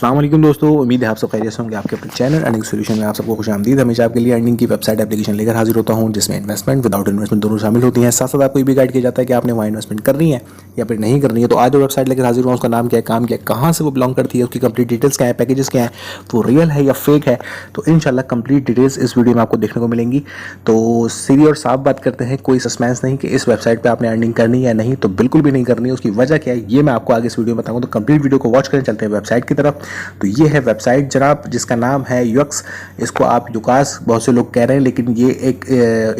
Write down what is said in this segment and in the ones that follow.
अस्सलाम वालेकुम दोस्तों, उम्मीद है आप सब खैरियत से होंगे। आपके अपने चैनल अर्निंग सॉल्यूशन में आप सबको खुशामदीद। हमेशा आपके लिए अर्निंग की वेबसाइट एप्लीकेशन लेकर हाजिर होता हूं, जिसमें इन्वेस्टमेंट विदाउट इन्वेस्टमेंट दोनों शामिल होती हैं। साथ साथ आपको ये भी गाइड किया जाता है कि आपने वहाँ इन्वेस्टमेंट करनी है या फिर नहीं करनी है। तो आज जो वेबसाइट लेकर हाजिर हुआ, उसका नाम क्या है, काम क्या है, कहाँ से वो बिलोंग करती है, उसकी कंप्लीट डिटेल्स क्या है, पैकेजेस क्या है, वो रियल है या फेक है, तो इंशाल्लाह कंप्लीट डिटेल्स इस वीडियो में आपको देखने को मिलेंगी। तो सीधी और साफ बात करते हैं, कोई सस्पेंस नहीं कि इस वेबसाइट पर आपने अर्निंग करनी है या नहीं, तो बिल्कुल भी नहीं करनी है। उसकी वजह क्या है ये मैं आपको आगे इस वीडियो में बताऊंगा। तो कंप्लीट वीडियो को वॉच करें, चलते हैं वेबसाइट की तरफ। तो ये है वेबसाइट जनाब, जिसका नाम है यूएक्स। इसको आप यूकास बहुत से लोग कह रहे हैं, लेकिन ये एक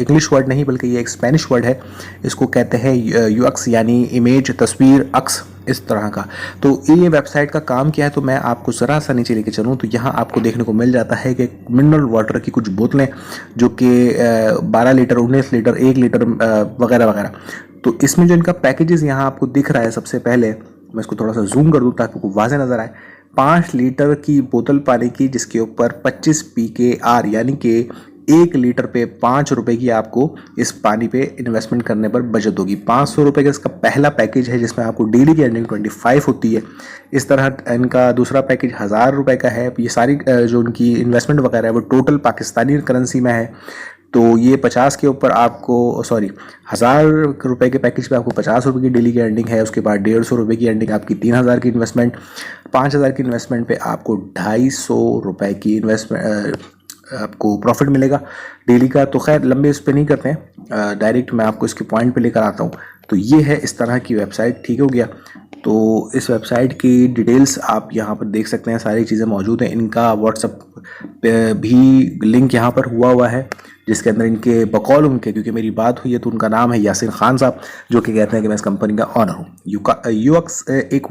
इंग्लिश वर्ड नहीं बल्कि ये एक स्पेनिश वर्ड है। इसको कहते हैं यूएक्स, यानी इमेज, तस्वीर, अक्स, इस तरह का। तो ये वेबसाइट का काम क्या है, तो मैं आपको ज़रा सा नीचे लेके चलूँ तो यहाँ आपको देखने को मिल जाता है कि मिनरल वाटर की कुछ बोतलें, जो कि 12 लीटर, 19 लीटर, 1 लीटर वगैरह वगैरह। तो इसमें जो इनका पैकेजेस यहाँ आपको दिख रहा है, सबसे पहले मैं इसको थोड़ा सा जूम कर दूँ ताकि आपको वाज़ेह नज़र आए। 5 लीटर की बोतल पानी की, जिसके ऊपर 25 PKR यानी कि 1 लीटर पे 5 रुपए की आपको इस पानी पे इन्वेस्टमेंट करने पर बचत होगी। 500 रुपये का इसका पहला पैकेज है, जिसमें आपको डेली की अर्निंग 25 होती है। इस तरह इनका दूसरा पैकेज 1000 रुपये का है। ये सारी जो उनकी इन्वेस्टमेंट वगैरह है वो टोटल पाकिस्तानी करेंसी में है। तो ये 50 के ऊपर आपको 1000 रुपये के पैकेज पे आपको 50 रुपये की डेली की अर्निंग है। उसके बाद 150 रुपये की अर्निंग, आपकी 3000 की इन्वेस्टमेंट, 5000 की इन्वेस्टमेंट पे आपको 250 रुपये की इन्वेस्टमेंट आपको प्रॉफिट मिलेगा डेली का। तो खैर लंबे इस पर नहीं करते हैं, डायरेक्ट मैं आपको इसके पॉइंट पे लेकर आता हूँ। तो ये है इस तरह की वेबसाइट, ठीक हो गया। तो इस वेबसाइट की डिटेल्स आप यहाँ पर देख सकते हैं, सारी चीज़ें मौजूद हैं। इनका व्हाट्सअप भी लिंक यहाँ पर हुआ है, जिसके अंदर इनके बकौल उनके, क्योंकि मेरी बात हुई है तो उनका नाम है यासिन खान साहब, जो कि कहते हैं कि मैं इस कंपनी का ऑनर हूँ। यूएक्स एक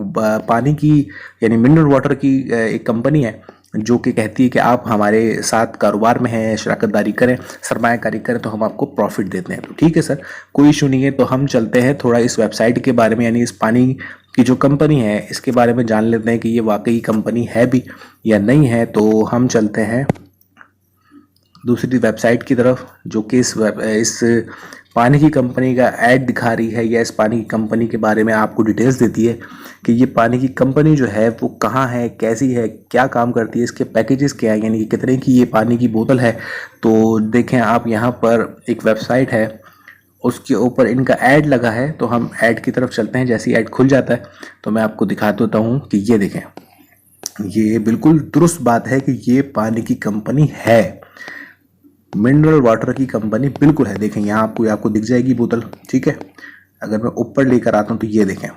पानी की यानी मिनरल वाटर की एक कंपनी है, जो कि कहती है कि आप हमारे साथ कारोबार में हैं, शराकतदारी करें, सरमायाकारी करें तो हम आपको प्रॉफिट देते हैं। तो ठीक है सर, कोई इशू नहीं है। तो हम चलते हैं थोड़ा इस वेबसाइट के बारे में, यानी इस पानी की जो कंपनी है इसके बारे में जान लेते हैं कि ये वाकई कंपनी है भी या नहीं है। तो हम चलते हैं दूसरी वेबसाइट की तरफ, जो कि इस पानी की कंपनी का ऐड दिखा रही है, या इस पानी की कंपनी के बारे में आपको डिटेल्स देती है कि ये पानी की कंपनी जो है वो कहाँ है, कैसी है, क्या काम करती है, इसके पैकेजेस क्या है, यानी कि कितने की ये पानी की बोतल है। तो देखें आप, यहाँ पर एक वेबसाइट है, उसके ऊपर इनका ऐड लगा है। तो हम ऐड की तरफ चलते हैं। जैसे ही ऐड खुल जाता है तो मैं आपको दिखा देता हूँ कि ये देखें, ये बिल्कुल दुरुस्त बात है कि ये पानी की कंपनी है, मिनरल वाटर की कंपनी बिल्कुल है। देखें यहाँ आपको दिख जाएगी बोतल, ठीक है। अगर मैं ऊपर लेकर आता हूँ तो ये देखें,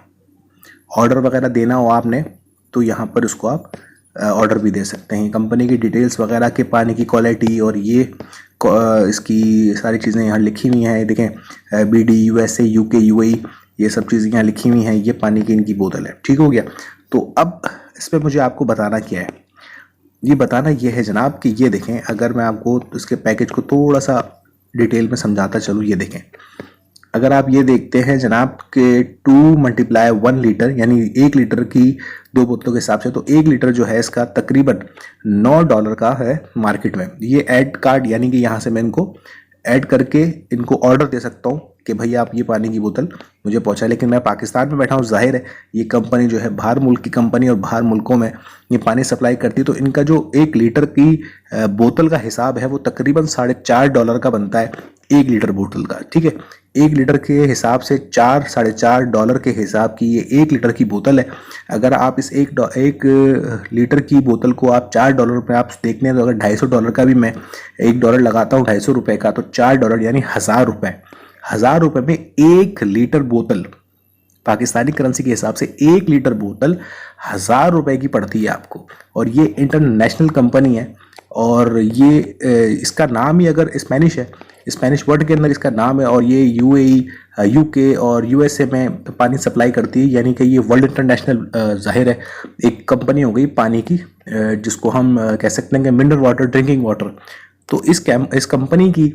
ऑर्डर वगैरह देना हो आपने तो यहाँ पर उसको आप ऑर्डर भी दे सकते हैं। कंपनी की डिटेल्स वगैरह के, पानी की क्वालिटी और ये इसकी सारी चीज़ें यहाँ लिखी हुई हैं। देखें BD, USA, UK, UAE, ये सब चीज़ें यहाँ लिखी हुई हैं। ये पानी की इनकी बोतल है, ठीक हो गया। तो अब इस पर मुझे आपको बताना क्या है, ये बताना ये है जनाब कि ये देखें, अगर मैं आपको इसके पैकेज को थोड़ा सा डिटेल में समझाता चलूँ। ये देखें, अगर आप ये देखते हैं जनाब के 2 × 1 लीटर, यानी 1 लीटर की 2 बोतलों के हिसाब से, तो 1 लीटर जो है इसका तकरीबन $9 का है मार्केट में। ये ऐड कार्ड, यानी कि यहाँ से मैं इनको ऐड करके इनको ऑर्डर दे सकता हूँ कि भैया आप ये पानी की बोतल मुझे पहुँचा। लेकिन मैं पाकिस्तान में बैठा हूँ, जाहिर है ये कंपनी जो है बाहर मुल्क की कंपनी और बाहर मुल्कों में ये पानी सप्लाई करती है। तो इनका जो 1 लीटर की बोतल का हिसाब है वो तकरीबन $4.5 का बनता है, 1 लीटर बोतल का, ठीक है। 1 लीटर के हिसाब से $4-4.5 के हिसाब की ये 1 लीटर की बोतल है। अगर आप इस एक लीटर की बोतल को आप $4 पे आप देखने हैं, तो अगर $250 का भी मैं $1 लगाता हूँ, $250 का, तो $4 यानी 1000 रुपये। 1000 रुपये में 1 लीटर बोतल, पाकिस्तानी करेंसी के हिसाब से 1 लीटर बोतल 1000 रुपये की पड़ती है आपको। और ये इंटरनेशनल कंपनी है, और ये इसका नाम ही अगर स्पेनिश है, स्पेनिश वर्ड के अंदर इसका नाम है, और ये UAE, UK और USA में पानी सप्लाई करती है। यानी कि ये वर्ल्ड इंटरनेशनल जाहिर है एक कंपनी हो गई पानी की, जिसको हम कह सकते हैं कि मिनरल वाटर, ड्रिंकिंग वाटर। तो इस कंपनी की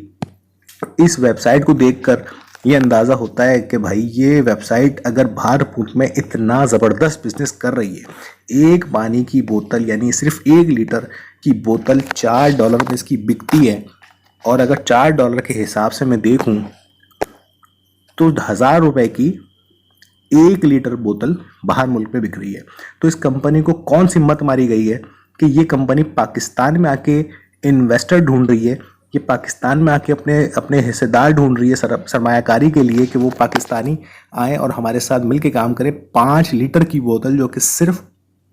इस वेबसाइट को देखकर ये अंदाज़ा होता है कि भाई ये वेबसाइट अगर बाहर मुल्क में इतना ज़बरदस्त बिजनेस कर रही है, एक पानी की बोतल यानी सिर्फ 1 लीटर की बोतल $4 में इसकी बिकती है। और अगर $4 के हिसाब से मैं देखूं तो 1000 रुपये की 1 लीटर बोतल बाहर मुल्क में बिक रही है। तो इस कंपनी को कौन सी मत मारी गई है कि ये कंपनी पाकिस्तान में आके इन्वेस्टर ढूंढ रही है, ये पाकिस्तान में आके अपने अपने हिस्सेदार ढूंढ रही है सरमायाकारी के लिए कि वो पाकिस्तानी आए और हमारे साथ मिल के काम करें। 5 लीटर की बोतल जो कि सिर्फ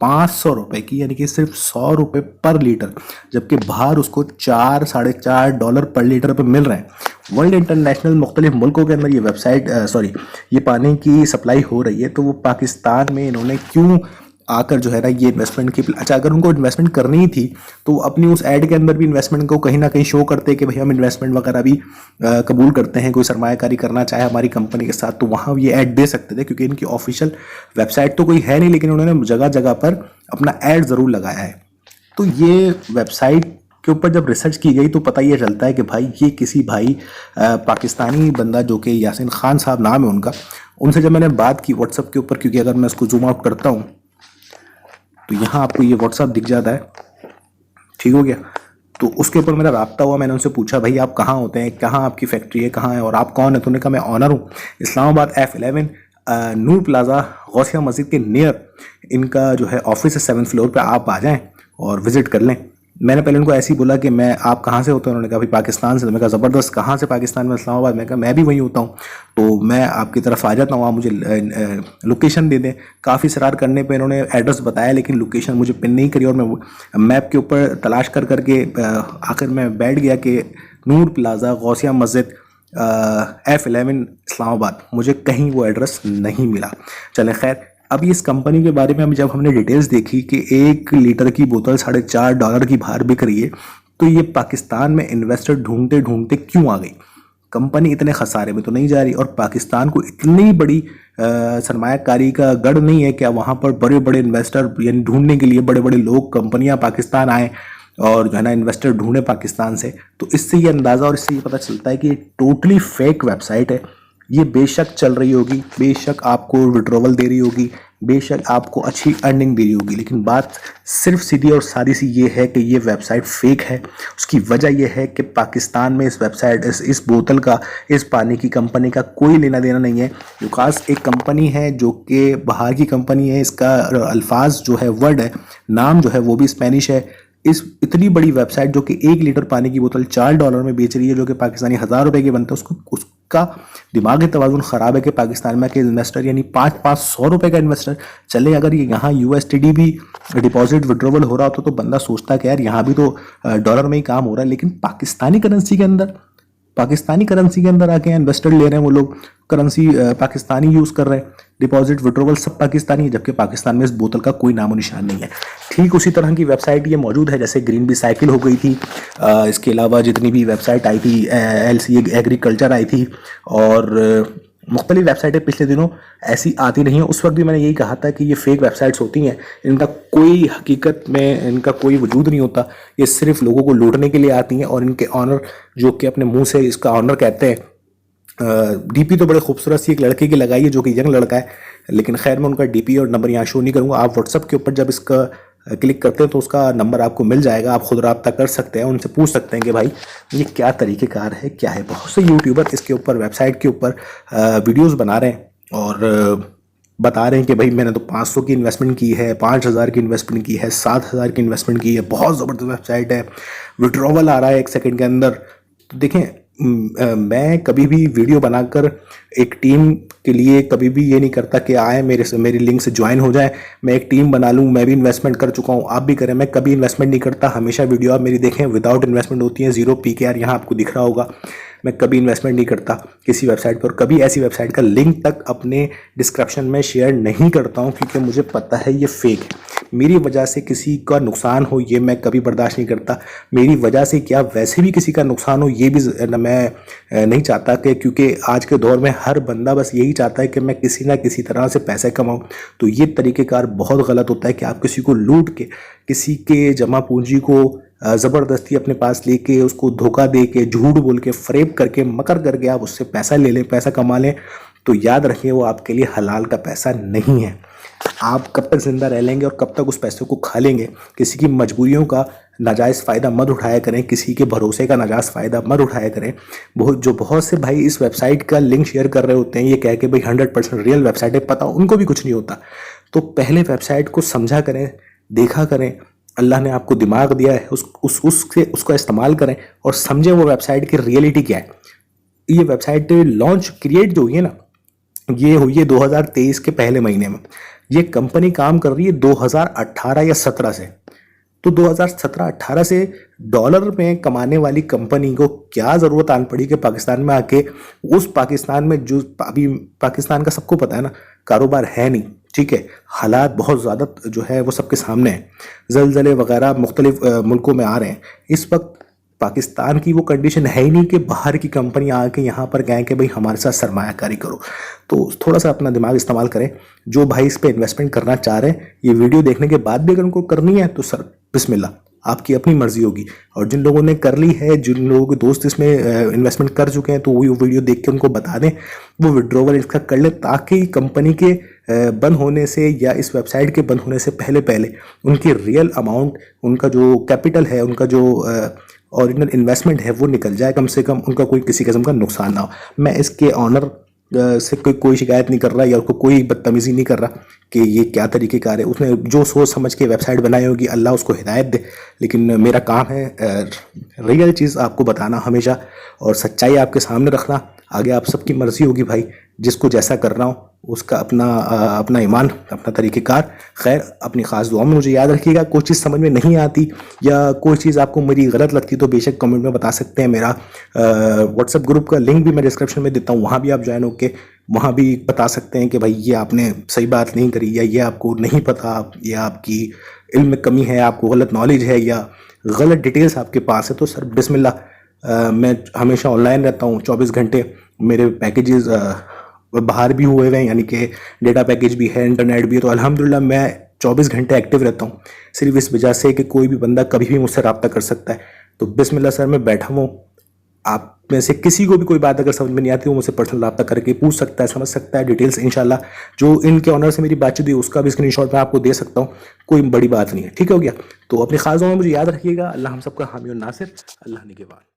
500 रुपये की, यानी कि सिर्फ 100 रुपये पर लीटर, जबकि बाहर उसको 4 साढ़े 4 डॉलर पर लीटर पे मिल रहे हैं। वर्ल्ड इंटरनेशनल मुख्तलिफ मुल्कों के अंदर ये ये पानी की सप्लाई हो रही है, तो वो पाकिस्तान में इन्होंने क्यों आकर जो है ना ये इन्वेस्टमेंट की। अच्छा, अगर उनको इन्वेस्टमेंट करनी ही थी तो वो अपनी उस ऐड के अंदर भी इन्वेस्टमेंट को कहीं ना कहीं शो करते कि भाई हम इन्वेस्टमेंट वगैरह भी कबूल करते हैं, कोई सरमायाकारी करना चाहे हमारी कंपनी के साथ, तो वहाँ ये ऐड दे सकते थे, क्योंकि इनकी ऑफिशियल वेबसाइट तो कोई है नहीं, लेकिन उन्होंने जगह जगह पर अपना ऐड ज़रूर लगाया है। तो ये वेबसाइट के ऊपर जब रिसर्च की गई तो पता ये चलता है कि भाई ये किसी भाई पाकिस्तानी बंदा जो कि यासीन खान साहब नाम है उनका, उनसे जब मैंने बात की व्हाट्सअप के ऊपर, क्योंकि अगर मैं उसको जूम आउट करता हूँ तो यहाँ आपको ये व्हाट्सअप दिख जाता है, ठीक हो गया। तो उसके ऊपर मेरा राब्ता हुआ, मैंने उनसे पूछा भाई आप कहाँ होते हैं, कहाँ आपकी फैक्ट्री है, कहाँ है और आप कौन है। तो उन्होंने कहा मैं ऑनर हूँ, इस्लामाबाद F11 नूर प्लाजा गौसिया मस्जिद के नियर इनका जो है ऑफिस है 7th फ्लोर पे, आप आ जाएं और विजिट कर लें। मैंने पहले उनको ऐसे ही बोला कि मैं आप कहाँ से होते हैं, उन्होंने कहा भाई पाकिस्तान से। तो मैं कहा ज़बरदस्त, कहाँ से पाकिस्तान में? इस्लामाबाद। मैं कहा मैं भी वहीं होता हूँ, तो मैं आपकी तरफ आ जाता हूँ, आप मुझे लोकेशन दे दें। काफ़ी सरार करने पे इन्होंने एड्रेस बताया, लेकिन लोकेशन मुझे पिन नहीं करी और मैं मैप के ऊपर तलाश कर करके आखिर मैं बैठ गया कि नूर प्लाजा गौसिया मस्जिद F11 इस्लामाबाद, मुझे कहीं वो एड्रेस नहीं मिला। चलें खैर, अब इस कंपनी के बारे में अभी जब हमने डिटेल्स देखी कि 1 लीटर की बोतल $4.5 की बाहर बिक रही है, तो ये पाकिस्तान में इन्वेस्टर ढूंढते ढूंढते क्यों आ गई? कंपनी इतने खसारे में तो नहीं जा रही, और पाकिस्तान को इतनी बड़ी सरमायाकारी का गढ़ नहीं है कि वहाँ पर बड़े बड़े इन्वेस्टर यानी ढूंढने के लिए बड़े बड़े लोग कंपनियाँ पाकिस्तान आए और जो है ना इन्वेस्टर ढूंढे पाकिस्तान से। तो इससे ये अंदाज़ा और इससे ये पता चलता है कि ये टोटली फेक वेबसाइट है। ये बेशक चल रही होगी, बेशक आपको विड्रॉवल दे रही होगी, बेशक आपको अच्छी अर्निंग दे रही होगी, लेकिन बात सिर्फ सीधी और सादी सी ये है कि ये वेबसाइट फेक है। उसकी वजह यह है कि पाकिस्तान में इस वेबसाइट इस बोतल का, इस पानी की कंपनी का कोई लेना देना नहीं है। यूकास एक कंपनी है जो कि बाहर की कंपनी है, इसका अल्फाज जो है, वर्ड है, नाम जो है वो भी स्पेनिश है। इस इतनी बड़ी वेबसाइट जो कि 1 लीटर पानी की बोतल $4 में बेच रही है, जो कि पाकिस्तानी 1000 रुपये के बनते हैं, उसका दिमागी तवाज़ुन ख़राब है कि पाकिस्तान में के इन्वेस्टर यानी 500 रुपये का इन्वेस्टर चले। अगर ये यहाँ USDT भी डिपॉजिट विड्रॉवल हो रहा होता तो बंदा सोचता कि यार यहाँ भी तो डॉलर में ही काम हो रहा है, लेकिन पाकिस्तानी करेंसी के अंदर आके इन्वेस्टर ले रहे हैं, वो लोग करेंसी पाकिस्तानी यूज़ कर रहे हैं, डिपॉजिट विड्रॉवल सब पाकिस्तानी है, जबकि पाकिस्तान में इस बोतल का कोई नामो निशान नहीं है। ठीक उसी तरह की वेबसाइट ये मौजूद है, जैसे ग्रीन रिसाइकिल हो गई थी, इसके अलावा जितनी भी वेबसाइट आई थी, LC एग्रीकल्चर आई थी, और मुख्तलिफ वेबसाइटें पिछले दिनों ऐसी आती रही हैं। उस वक्त भी मैंने यही कहा था कि ये फेक वेबसाइट्स होती हैं, इनका कोई हकीकत में इनका कोई वजूद नहीं होता, ये सिर्फ लोगों को लूटने के लिए आती हैं। और इनके ऑनर जो कि अपने मुंह से इसका ऑनर कहते हैं, DP तो बड़े खूबसूरत सी एक लड़के की लगाई है जो कि यंग लड़का है, लेकिन खैर मैं उनका DP और नंबर यहाँ शो नहीं करूँगा। आप व्हाट्सअप के ऊपर जब इसका क्लिक करते हैं तो उसका नंबर आपको मिल जाएगा, आप खुद रब्ता कर सकते हैं, उनसे पूछ सकते हैं कि भाई ये क्या तरीक़ेकार है, क्या है। बहुत से यूट्यूबर इसके ऊपर, वेबसाइट के ऊपर वीडियोस बना रहे हैं और बता रहे हैं कि भाई मैंने तो 500 की इन्वेस्टमेंट की है, 5000 की इन्वेस्टमेंट की है, 7000 की इन्वेस्टमेंट की है, बहुत ज़बरदस्त वेबसाइट है, विड्रॉवल आ रहा है 1 सेकंड के अंदर। तो देखें, मैं कभी भी वीडियो बनाकर एक टीम के लिए कभी भी ये नहीं करता कि आए मेरी लिंक से ज्वाइन हो जाए, मैं एक टीम बना लूँ। मैं भी इन्वेस्टमेंट कर चुका हूँ, आप भी करें। मैं कभी इन्वेस्टमेंट नहीं करता, हमेशा वीडियो आप मेरी देखें विदाउट इन्वेस्टमेंट होती है, 0 PKR यहाँ आपको दिख रहा होगा। मैं कभी इन्वेस्टमेंट नहीं करता किसी वेबसाइट पर, कभी ऐसी वेबसाइट का लिंक तक अपने डिस्क्रिप्शन में शेयर नहीं करता हूँ, क्योंकि मुझे पता है ये फेक है। मेरी वजह से किसी का नुकसान हो ये मैं कभी बर्दाश्त नहीं करता। मेरी वजह से क्या वैसे भी किसी का नुकसान हो ये भी मैं नहीं चाहता, कि क्योंकि आज के दौर में हर बंदा बस यही चाहता है कि मैं किसी ना किसी तरह से पैसे कमाऊँ। तो ये तरीक़ेकार बहुत गलत होता है कि आप किसी को लूट के, किसी के जमा पूंजी को ज़बरदस्ती अपने पास लेके, उसको धोखा दे के, झूठ बोल के, फ्रेब करके, मकर करके आप उससे पैसा ले लें, पैसा कमा लें, तो याद रखिए वो आपके लिए हलाल का पैसा नहीं है। आप कब तक ज़िंदा रह लेंगे और कब तक उस पैसे को खा लेंगे, किसी की मजबूरियों का नाजायज़ फ़ायदा मत उठाया करें, किसी के भरोसे का नाजायज़ फ़ायदा मत उठाया करें। बहुत से भाई इस वेबसाइट का लिंक शेयर कर रहे होते हैं ये कह के भाई 100% रियल वेबसाइट है, पता उनको भी कुछ नहीं होता। तो पहले वेबसाइट को समझा करें, देखा करें। अल्लाह ने आपको दिमाग दिया है, उससे उसका इस्तेमाल करें और समझें वो वेबसाइट की रियलिटी क्या है। ये वेबसाइट लॉन्च क्रिएट जो हुई है ना, ये हुई है 2023 के पहले महीने में। ये कंपनी काम कर रही है 2018 या 17 से। तो 2017-18 से डॉलर में कमाने वाली कंपनी को क्या ज़रूरत आन पड़ी कि पाकिस्तान में आके, उस पाकिस्तान में जो अभी पाकिस्तान का सबको पता है ना, कारोबार है नहीं, ठीक है, हालात बहुत ज़्यादा जो है वो सबके सामने है, जलजले वगैरह मुख्तलिफ मुल्कों में आ रहे हैं। इस वक्त पाकिस्तान की वो कंडीशन है ही नहीं कि बाहर की कंपनियां आके यहाँ पर कहें कि भाई हमारे साथ सरमायाकारी करो। तो थोड़ा सा अपना दिमाग इस्तेमाल करें। जो भाई इस पे इन्वेस्टमेंट करना चाह रहे हैं, ये वीडियो देखने के बाद भी अगर उनको करनी है तो सर बिस्मिल्लाह, आपकी अपनी मर्जी होगी। और जिन लोगों ने कर ली है, जिन लोगों के दोस्त इसमें इन्वेस्टमेंट कर चुके हैं, तो वही वीडियो देख के उनको बता दें, वो विड्रॉवल इसका कर ले, ताकि कंपनी के बंद होने से या इस वेबसाइट के बंद होने से पहले पहले उनकी रियल अमाउंट, उनका जो कैपिटल है, उनका जो ओरिजिनल इन्वेस्टमेंट है वो निकल जाए, कम से कम उनका कोई किसी किस्म का नुकसान ना हो। मैं इसके ऑनर से कोई शिकायत नहीं कर रहा या उसको कोई बदतमीज़ी नहीं कर रहा कि ये क्या तरीक़ेकार है। उसने जो सोच समझ के वेबसाइट बनाई होगी, अल्लाह उसको हिदायत दे। लेकिन मेरा काम है रियल चीज़ आपको बताना हमेशा, और सच्चाई आपके सामने रखना। आगे आप सबकी मर्ज़ी होगी भाई, जिसको जैसा करना हो उसका अपना ईमान, अपना तरीक़ेकार। खैर, अपनी ख़ास दुआ में मुझे याद रखिएगा। कोई चीज़ समझ में नहीं आती या कोई चीज़ आपको मेरी गलत लगती तो बेशक कमेंट में बता सकते हैं। मेरा व्हाट्सएप ग्रुप का लिंक भी मैं डिस्क्रिप्शन में देता हूँ, वहाँ भी आप ज्वाइन होकर वहाँ भी बता सकते हैं कि भाई ये आपने सही बात नहीं करी, या ये आपको नहीं पता, या आपकी इल्म में कमी है, आपको गलत नॉलेज है, या गलत डिटेल्स आपके पास है। तो सर बिस्मिल्लाह, मैं हमेशा ऑनलाइन रहता हूँ 24 घंटे। मेरे पैकेजेस बाहर भी हुए हुए हैं, यानी कि डेटा पैकेज भी है, इंटरनेट भी है। तो अल्हम्दुलिल्लाह मैं 24 घंटे एक्टिव रहता हूँ, सिर्फ इस वजह से कि कोई भी बंदा कभी भी मुझसे रब्ता कर सकता है। तो बिस्मिल्लाह सर, मैं बैठा हूँ। आप में से किसी को भी कोई बात अगर समझ में नहीं आती, वो मुझसे पर्सनल रब्ता करके पूछ सकता है, समझ सकता है। डिटेल्स इंशाल्लाह जो इनके ऑनर से मेरी बातचीत हुई उसका भी स्क्रीनशॉट मैं आपको दे सकता हूँ, कोई बड़ी बात नहीं है। ठीक हो गया? तो अपनी खास दुआ में मुझे याद रखिएगा। अल्लाह हम सबका हामी और नासिर। अल्लाह निगहबान।